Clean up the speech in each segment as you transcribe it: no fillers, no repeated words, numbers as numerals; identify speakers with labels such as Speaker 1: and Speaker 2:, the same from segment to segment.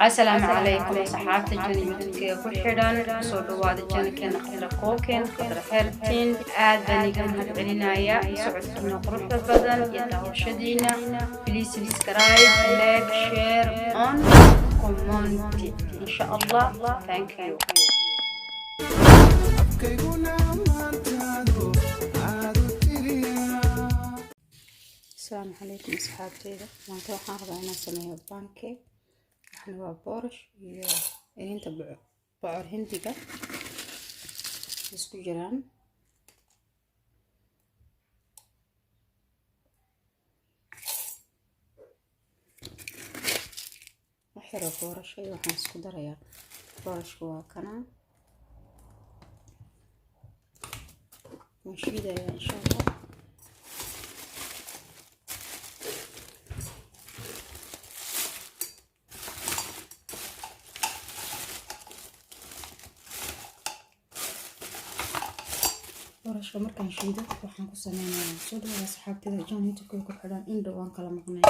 Speaker 1: السلام عليكم صحابتي جاني يوتيوبكيga ku xidhan soo dhawaada jankeena khadra kookeen khadra hertin aad baan iga mahadcelinaya socodkiina quruxda badan iyo daawashadiina please subscribe like share on comment insha Allah thank you السلام عليكم أصحابتي maanta waxaan rabaa inaan sameeyo pancake waxna waa boorash iyo inta bocor hindiga isku jiraan waxyaro boorash iyo waxaan isku darayaa boorashku waa kana shiidaya insha Allah boorashka markaan shiido waxaan ku sameynayaa soo dhawaada asxaabtayda janito ku xidhan in dhawaan kala maqnayn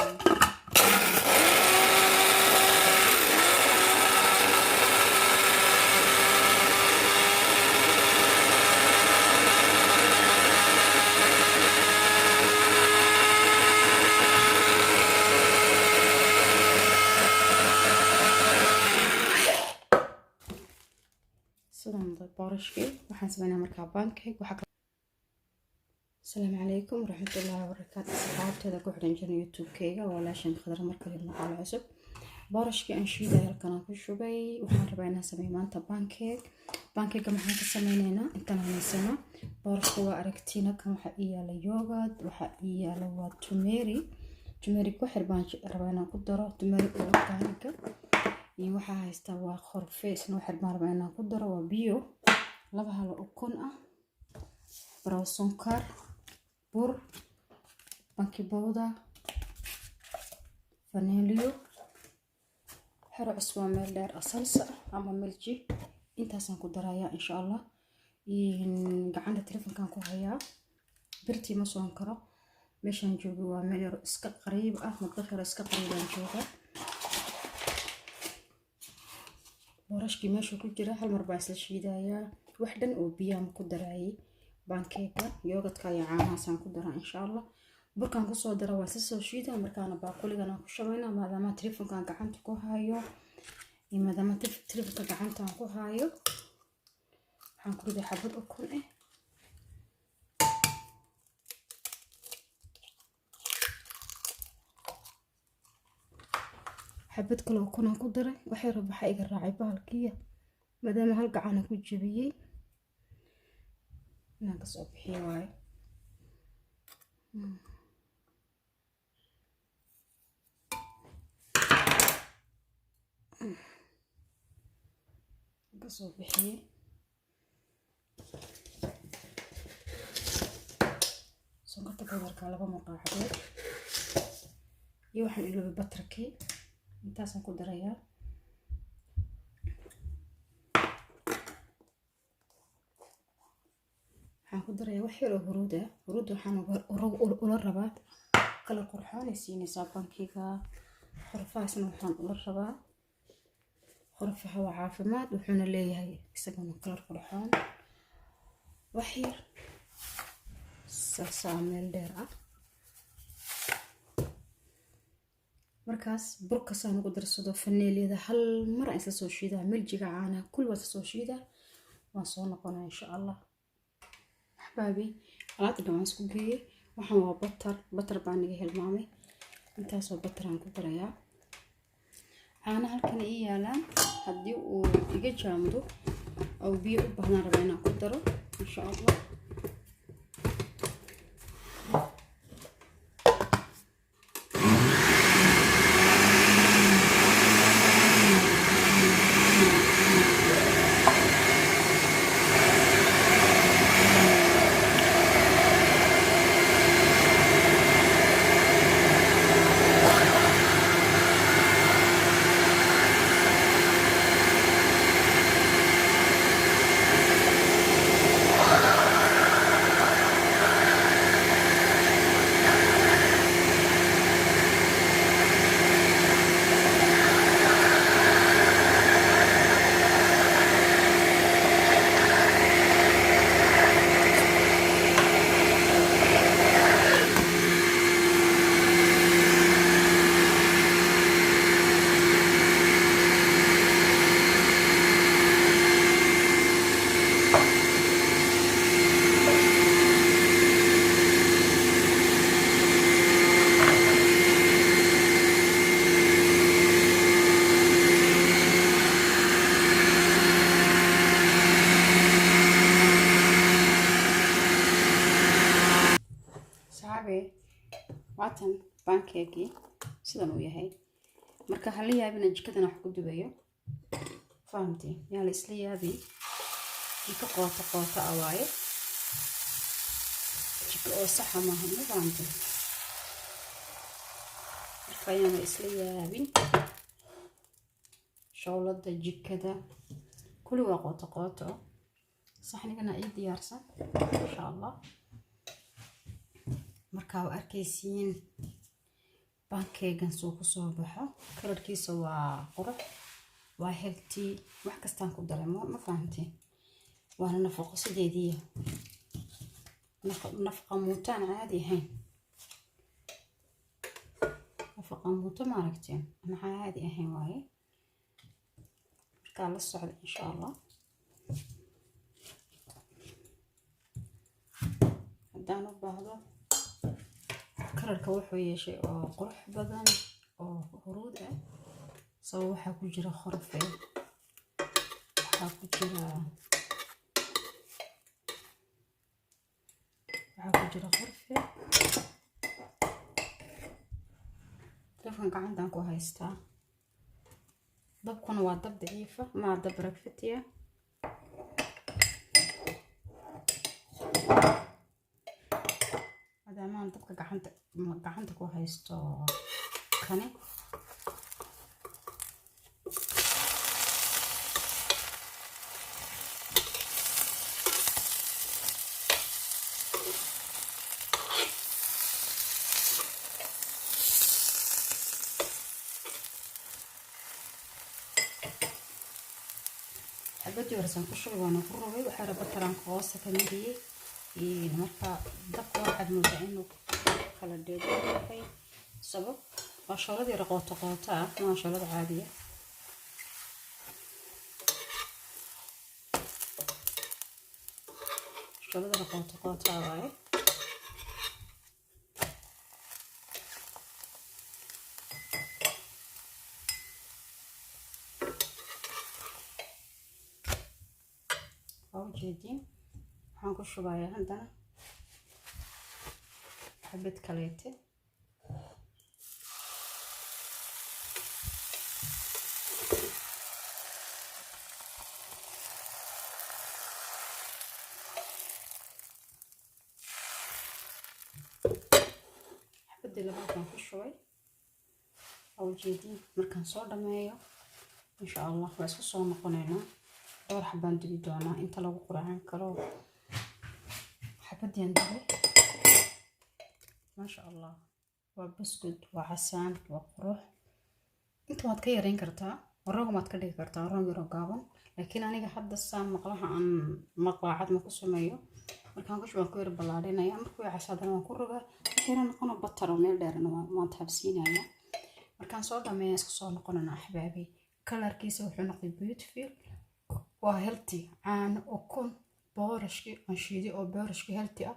Speaker 1: boorashkii waxaan sameynaa markaa pancake waxa السلام عليكم ورحمة الله وبركاته صحابتي هذا كحرين جن يوتيوب كيغا ولا شن خضرة مركز المقال عصب بارشكي أنشيدة هالقناة الشبي وحارب عنا سميمان بانكيك كما حنا سمينينا انتنا نسينا بارشكي واركتينا كما حقيقة ليوغاد وحقيقة لو تميري كحر ربعنا قدرة تميري وقتانيكا يوحا هايستوا خرفيس نوحر ربعنا قدرة وبيو لبها لأكون براو سنكر بور بانكي بودا فانيليو حرو عسوا ميل دير أصلصة أما ملجي intaasaan ku darayaa insha Allah gacanta telefoonkan ku hayaa birtii ma soo karo meeshan joogo waa meel yar iska qariib ah madaqara iska qariibaan jooga boorashkii meesha ku jira hal mar baa isla shiidayaa wax dhan oo biyaha ku daraayay pancake yogurtka iyo caanahaasaan ku daraa insha Allah burkaan ku soo dara waa soo shiidaa markaana baaquligan ku shabeynaa maadaama telefoonkan gacanta ku hayo maadaama telefoonka gacanta ku hayo waxaan ku riday xabad ukun xabad kale ukun ku daray waxay rabaxa iga raacay bahalkiya maadaama hal gacan ku jabiyay inaan ka soo bixiyo waaye kasoo bixiyay sonkorta badarka laba maqaacadood iyo waxaan iloobi batarkii intaasaan ku darayaa waxaan ku darayaa wax yar oo huruud waxaan ula rabaa kala qurxoon ay siinaysaa pancake qorfaasna waxaan ula rabaa qorfaha waa caafimaad wuxuuna leeyahay isagana kala qurxoon wax yar meel dheer ah markaas burkasaan ugu darsado faneeliyada hal mar aan isla soo shiidaa miljiga caanaha kul waa soo shiidaa waan soo noqonaa insha Allah axbaabi alaabta dhan isku geeyay waxaan waa batar baan iga hilmaamay intaasoo batar aan ku darayaa caanaha halkan ii yaalaan haddii uu iga jaamdo oo biyo u baahnaan rabo inaan ku daro insha Allah pancake sidan uu yahay marka hala yaabina jikadana wax ku dubayo fahamtay yaa la isla yaabin jiko qoota awaaye jiko oo sax ma aha ma fahamtay marka yaa la isla yaabin shawlada jikada kulli waa qoota saxnigana ay diyaarsan insha Allah marka waa arkaysiin pancake-gan soo ku soo baxo kalarkiisa waa qurux waa healthy wax kastaan ku dareemo ma fahamtay waana nafaqo sideedii nafaqo muutaan caadi ahayn nafaqo muuto ma aragteen ana caadi ahayn waaye marka la socdo insha Allah hadaan u baahdo kalarka wuxuu yeeshay oo qurux badan oo huruud ah soo waxa ku jira qorfe waxa ku jira qorfe dabkan gacantan ku haystaa dabkuna waa dab daciifa ma dab ragfatiya maadaama dabka gacanta ku haysto kane xabadii warsan ku shubay waana ku rogay waxa rabtaan qoos ka midiyay marka dabka waxaad moodaa inuu kala dheedeeyay sabab waa shawladii qoota ma shawlad caadiya shawlada qoota waaye jeedin waxaan ku shubayaa hadana xabad kaleete xabadii labaad ku shubay oo jeedin markaan soo dhameeyo insha Allah waa isku soo noqonaynaa dhowr xabaan dubi doonaa inta lagu quraacan karo xabadeen dubi ma sha Allah waa biscuit waa casaan waa qurux inta waad ka yareyn kartaa warooga maad ka dhigi kartaa waroog yar gaaban laakiin aniga hadda saan maqlaha aan maqlaacad ma ku sameeyo markaan ku shuban ku yar balaadhinaya markuu casaadana waan ku rogaa waxayna noqon batar meel dheerna waan taabsiinaya markaan soo dhameeyo isku soo noqonana ahbaabi kalarkiisa wuxuu noqday beautiful waa healthy aan ukun boorashki aan shiiday oo boorashki healthy ah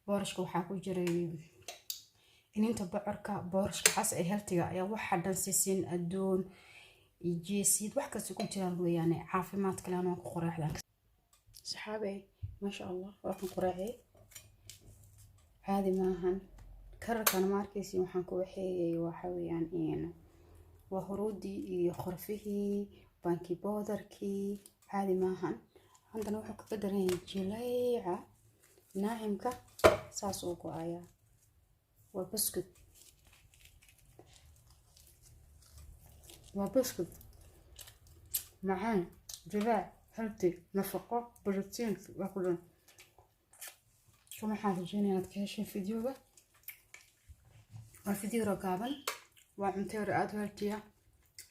Speaker 1: boorashka waxa ku jiray ininta bocorka boorashka xas ay healthy ayaa waxa dhan sisin adoon jeesid wax kasta ku jiraan weeyaan caafimaad kale aan ku qoraxdan saxaabay ma sha Allah waa ku qoraxay caadi maahan kararkan markiisi waxaan ku waxeeyay waxa weeyaan waa huruudi iyo qorfihii banki boodarkii عادي maahan عندنا waxa ku qadaran jilayca naacimka saas oo go'aya waa biscuit macaan jilaac healthy nafaqo borotiin waa kulan kuma xaajinayna inaad ka hesho fiidiyoga waa fiidiyo gaaban waa cunto aad healthy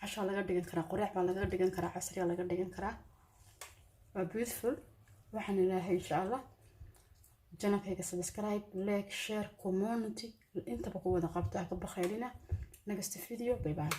Speaker 1: عشان laga dhigan karaa quraac baa laga dhigan karaa casriya laga dhigan karaa beautiful waxaan ilaahay insha Allah janakayga subscribe like share community inta ba ku wada qabtaa ka bakhaylina next video bye bye